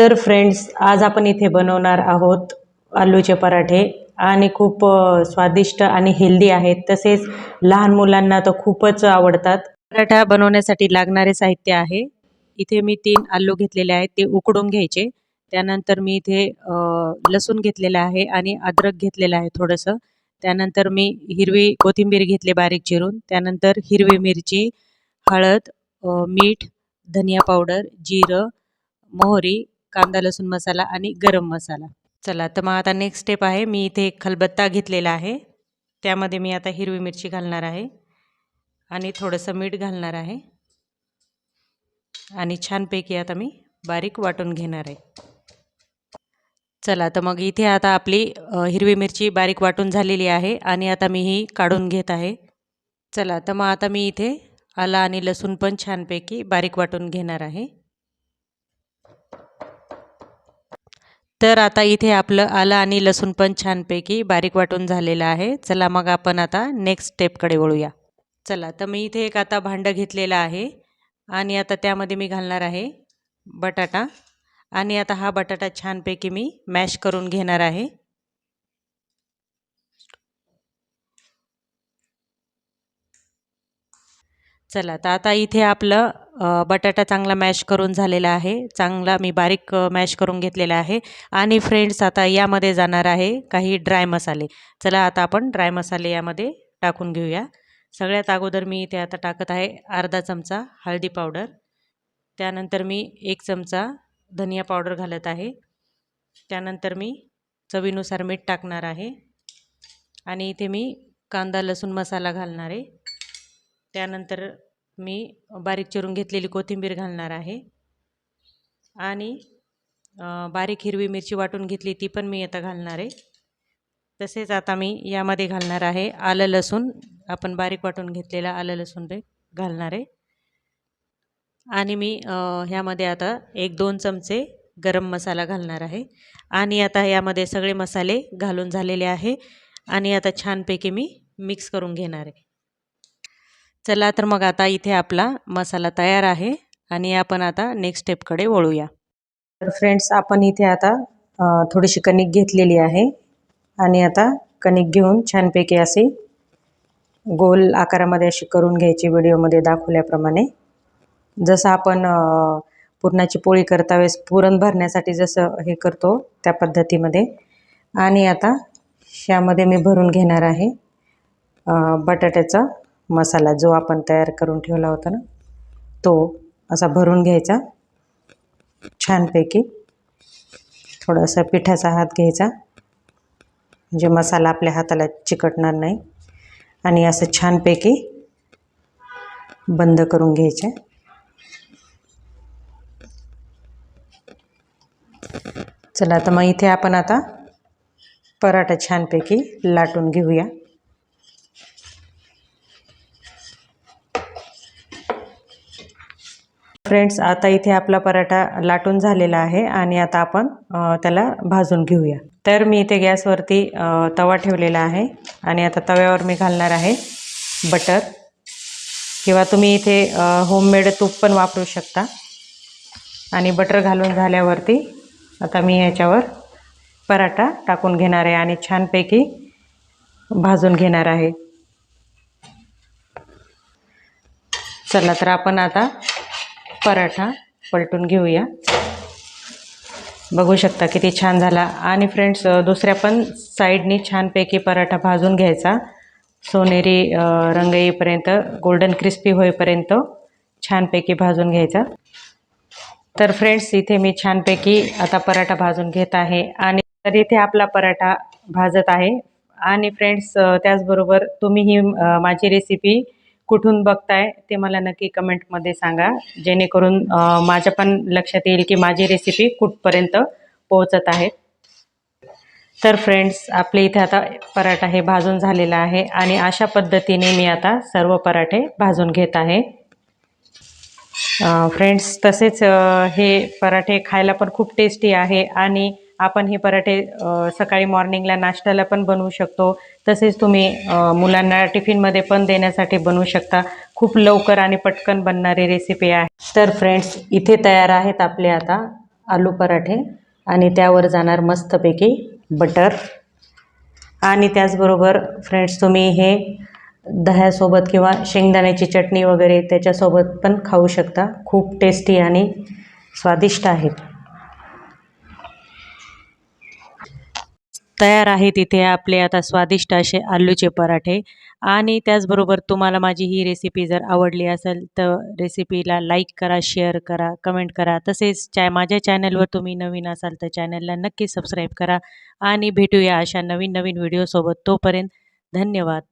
तर फ्रेंड्स, आज आपण इथे बनवणार आहोत आलूचे पराठे आणि खूप स्वादिष्ट आणि हेल्दी आहेत. तसेच लहान मुलांना तर खूपच आवडतात. पराठा बनवण्यासाठी लागणारे साहित्य आहे. इथे मी 3 आलू घेतलेले आहेत, ते उकडून घ्यायचे. त्यानंतर मी इथे लसूण घेतलेला आहे आणि अद्रक घेतलेलं आहे थोडंसं. त्यानंतर मी हिरवी कोथिंबीर घेतली बारीक चिरून. त्यानंतर हिरवी मिरची, हळद, मीठ, धनिया पावडर, जिरं, मोहरी, कांदा लसूण मसाला आणि गरम मसाला. चला तर मग आता नेक्स्ट स्टेप आहे, मी इथे एक खलबत्ता घेतलेला आहे. त्यामध्ये मी आता हिरवी मिरची घालणार आहे आणि थोडंसं मीठ घालणार आहे आणि छानपैकी आता मी बारीक वाटून घेणार आहे. चला तर मग इथे आता आपली हिरवी मिरची बारीक वाटून झालेली आहे आणि आता मी ही काढून घेत आहे. चला तर मग आता मी इथे आलं आणि लसूण पण छानपैकी बारीक वाटून घेणार आहे. तर आता इथे आपलं आलं आणि लसूण पण छानपैकी बारीक वाटून झालेलं आहे. चला मग आपण आता नेक्स्ट स्टेपकडे वळूया. चला तर मी इथे एक आता भांडं घेतलेलं आहे आणि आता त्यामध्ये मी घालणार आहे बटाटा आणि आता हा बटाटा छानपैकी मी मॅश करून घेणार आहे. चला तर आता इथे आपलं बटाटा चांगला मॅश करून झालेला आहे. चांगला मी बारीक मॅश करून घेतलेला आहे आणि फ्रेंड्स आता यामध्ये जाणार आहे काही ड्राय मसाले. चला आता आपण ड्राय मसाले यामध्ये टाकून घेऊया. सगळ्यात अगोदर मी इथे आता टाकत आहे अर्धा चमचा हळदी पावडर. त्यानंतर मी 1 चमचा धनिया पावडर घालत आहे. त्यानंतर मी चवीनुसार मीठ टाकणार आहे आणि इथे मी कांदा लसूण मसाला घालणार आहे. त्यानंतर मी बारीक चिरून घेतलेली कोथिंबीर घालणार आहे आणि बारीक हिरवी मिरची वाटून घेतली ती पण मी आता घालणार आहे. तसेच आता मी यामध्ये घालणार आहे आलं लसूण, आपण बारीक वाटून घेतलेला आलं लसूण घालणार आहे आणि मी ह्यामध्ये आता 1-2 चमचे गरम मसाला घालणार आहे आणि आता यामध्ये सगळे मसाले घालून झालेले आहे आणि आता छानपैकी मी मिक्स करून घेणार आहे. चला तर मग आता इथे आपला मसाला तयार आहे आणि आपण आता नेक्स्ट स्टेपकडे वळूया. तर फ्रेंड्स, आपण इथे आता थोडीशी कणिक घेतलेली आहे आणि आता कणिक घेऊन छानपैकी असे गोल आकारामध्ये अशी करून घ्यायची, व्हिडिओमध्ये दाखवल्याप्रमाणे. जसं आपण पुरणाची पोळी करता वेळेस पुरण भरण्यासाठी जसं हे करतो त्या पद्धतीमध्ये. आणि आता यामध्ये मी भरून घेणार आहे बटाट्याचा मसाला, जो आपण तयार करून ठेवला होता ना, तो असा भरून घ्यायचा छानपैकी. थोडासा पिठाचा हात घ्यायचा म्हणजे मसाला आपल्या हाताला चिकटणार नाही आणि असं छानपैकी बंद करून घ्यायचे. चला तर मग इथे आपण आता पराठा छानपैकी लाटून घेऊया. फ्रेंड्स, आता इथे आपला पराठा लाटून झालेला आहे आणि आता आपण त्याला भाजून घेऊया. तर मी इथे गॅसवरती तवा ठेवलेला आहे आणि आता तव्यावर मी घालणार आहे बटर, किंवा तुम्ही इथे होममेड तूप पण वापरू शकता. आणि बटर घालून झाल्यावरती आता मी याच्यावर पराठा टाकून घेणार आहे आणि छानपैकी भाजून घेणार आहे. चला तर आपण आता पराठा पलटून घेऊया. बघू शकता किती छान झाला. आणि फ्रेंड्स, दुसऱ्या पण साईडनी छानपैकी पराठा भाजून घ्यायचा, सोनेरी रंग येईपर्यंत, गोल्डन क्रिस्पी होईपर्यंत छानपैकी भाजून घ्यायचा. तर फ्रेंड्स, इथे मी छानपैकी आता पराठा भाजून घेत आहे आणि तर इथे आपला पराठा भाजत आहे. आणि फ्रेंड्स, त्याचबरोबर तुम्ही ही माझी रेसिपी कुठून बघताय ते मला नक्की कमेंटमध्ये सांगा, जेणेकरून माझ्या पण लक्षात येईल की माझी रेसिपी कुठपर्यंत पोहोचत आहे. तर फ्रेंड्स, आपले इथे आता पराठा हे भाजून झालेला आहे आणि अशा पद्धतीने मी आता सर्व पराठे भाजून घेत आहे. फ्रेंड्स, तसेच हे पराठे खायला पण खूप टेस्टी आहे आणि आपण हे पराठे सकाळी मॉर्निंगला नाश्त्याला पण बनवू शकतो. तसेच तुम्ही मुलांना टिफिनमध्ये पण देण्यासाठी बनवू शकता. खूप लवकर आणि पटकन बनणारी रेसिपी आहे. तर फ्रेंड्स, इथे तयार आहेत आपले आता आलू पराठे आणि त्यावर जाणार मस्तपैकी बटर. आणि त्याचबरोबर फ्रेंड्स तुम्ही हे दह्यासोबत किंवा शेंगदाण्याची चटणी वगैरे त्याच्यासोबत पण खाऊ शकता. खूप टेस्टी आणि स्वादिष्ट आहेत. तयार आहेत इथे आपले आता स्वादिष्ट असे आलूचे पराठे. आणि त्याचबरोबर तुम्हाला माझी ही रेसिपी जर आवडली असेल तर रेसिपीला लाईक करा, शेअर करा, कमेंट करा. तसेच माझ्या चॅनलवर तुम्ही नवीन असाल तर चॅनलला नक्की सबस्क्राईब करा. आणि भेटूया अशा नवीन नवीन व्हिडिओसोबत. तोपर्यंत धन्यवाद.